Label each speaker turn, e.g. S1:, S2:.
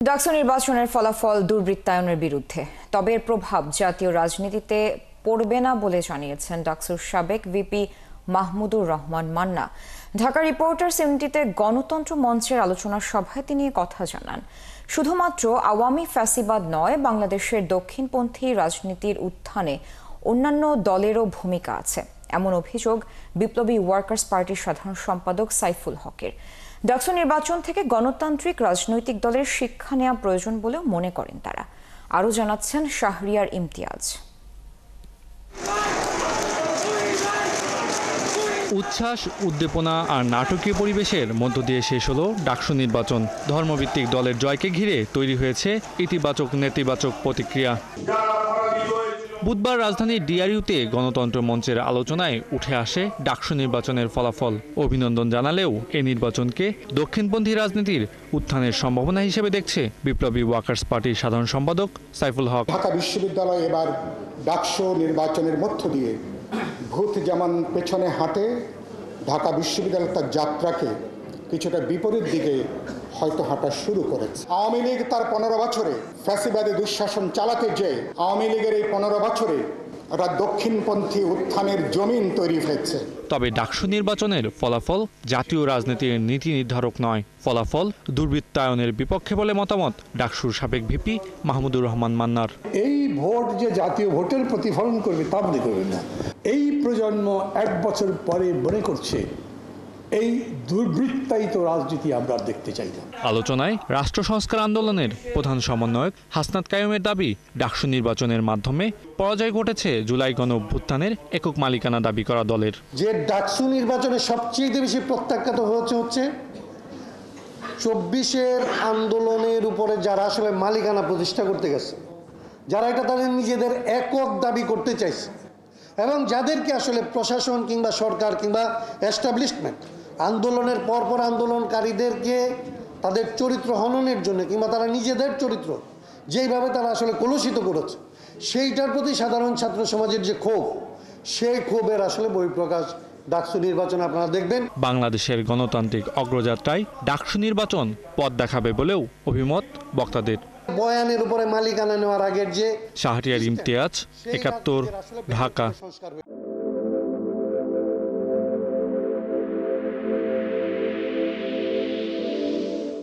S1: ডাকসু নির্বাচনের ফলাফল দুর্বৃত্তায়নের বিরুদ্ধে, তবে এর প্রভাব জাতীয় রাজনীতিতে পড়বে না বলে জানিয়েছেন ডাকসুর সাবেক ভিপি মাহমুদুর রহমান মান্না। ঢাকা রিপোর্টার্স ইউনিটিতে গণতন্ত্র মঞ্চের আলোচনা সভায় তিনি কথা জানান। শুধুমাত্র আওয়ামী ফ্যাসিবাদ নয়, বাংলাদেশের দক্ষিণপন্থী রাজনীতির উত্থানে অন্যান্য দলেরও ভূমিকা আছে, এমন অভিযোগ বিপ্লবী ওয়ার্কার্স পার্টির সাধারণ সম্পাদক সাইফুল হকের। ডাকসু নির্বাচন থেকে গণতান্ত্রিক রাজনৈতিক দলের শিক্ষা নেওয়া প্রয়োজন বলেও মনে করেন তারা। আরও জানাচ্ছেন শাহরিয়ার ইমতিয়াজ।
S2: উচ্ছ্বাস, উদ্দীপনা আর নাটকীয় পরিবেশের মধ্য দিয়ে শেষ হলো ডাকসু নির্বাচন। ধর্মভিত্তিক দলের জয়কে ঘিরে তৈরি হয়েছে ইতিবাচক নেতিবাচক প্রতিক্রিয়া। বুধবার রাজধানীর ডিআরইউতে গণতন্ত্র মঞ্চের আলোচনায় উঠে আসে ডাকসু নির্বাচনের ফলাফল। অভিনন্দন জানালেও এই নির্বাচনকে দক্ষিণপন্থী রাজনীতির উত্থানের সম্ভাবনা হিসেবে দেখছে বিপ্লবী ওয়ার্কার্স পার্টির সাধারণ সম্পাদক সাইফুল হক।
S3: ঢাকা বিশ্ববিদ্যালয় এবার ডাকসু নির্বাচনের মধ্য দিয়ে ভূত যেমন পেছনে হাঁটে, ঢাকা বিশ্ববিদ্যালয় তার যাত্রাকে কিছুটা বিপরীত দিকে হয়তো হাঁটা শুরু করেছে। আওয়ামী লীগ তার 15 বছরে ফ্যাসিবাদী দুঃশাসন চালাতে যেয়ে আওয়ামী লীগের এই 15 বছরে একটা দক্ষিণপন্থী উত্থানের জমিন তৈরি হয়েছে।
S2: তবে ডাকসু নির্বাচনের ফলাফল জাতীয় রাজনীতির নীতি নির্ধারক নয়, ফলাফল দুর্বৃত্তায়নের বিপক্ষে বলে মতামত ডাকসুর সাবেক ভিপি মাহমুদুর রহমান মান্নার।
S4: এই ভোট যে জাতীয় ভোটের প্রতিফলন করবে তা মনে করবে না। এই প্রজন্ম 1 বছর পরে মনে করছে এই দুর্বৃত্তায়িত রাজনীতি আমরা দেখতে চাই না।
S2: আলোচনায় রাষ্ট্র সংস্কার আন্দোলনের প্রধান সমন্বয়ক হাসনাত কাইয়ুমের দাবি, ডাকসু নির্বাচনের মাধ্যমে পরাজয় ঘটেছে জুলাই গণ অভ্যুত্থানের একক মালিকানা দাবি করা দলের।
S5: যে ডাকসু নির্বাচনে সবচেয়ে বেশি প্রত্যাখ্যাত হচ্ছে 24-এর আন্দোলনের উপরে যারা আসলে মালিকানা প্রতিষ্ঠা করতে গেছে, যারা এটা তাদের নিজেদের একক দাবি করতে চাইছে, এবং যাদেরকে আসলে প্রশাসন কিংবা সরকার কিংবা এস্টাবলিশমেন্ট আন্দোলনের পরপর আন্দোলনকারীদেরকে তাদের চরিত্র হননের জন্য কিংবা তারা নিজেদের চরিত্র যেইভাবে তারা আসলে কলুষিত করেছে, সেইটার প্রতি সাধারণ ছাত্র সমাজের যে ক্ষোভ, সেই ক্ষোভের আসলে বহিঃপ্রকাশ ডাকসু নির্বাচন আপনারা দেখবেন।
S2: বাংলাদেশের গণতান্ত্রিক অগ্রযাত্রায় ডাকসু নির্বাচন পথ দেখাবে বলেও অভিমত বক্তাদের।
S5: বয়ানের উপরে মালিকানা নেওয়ার আগের যে
S2: শাহরিয়ার ইমতিয়াজ, 71, ঢাকা।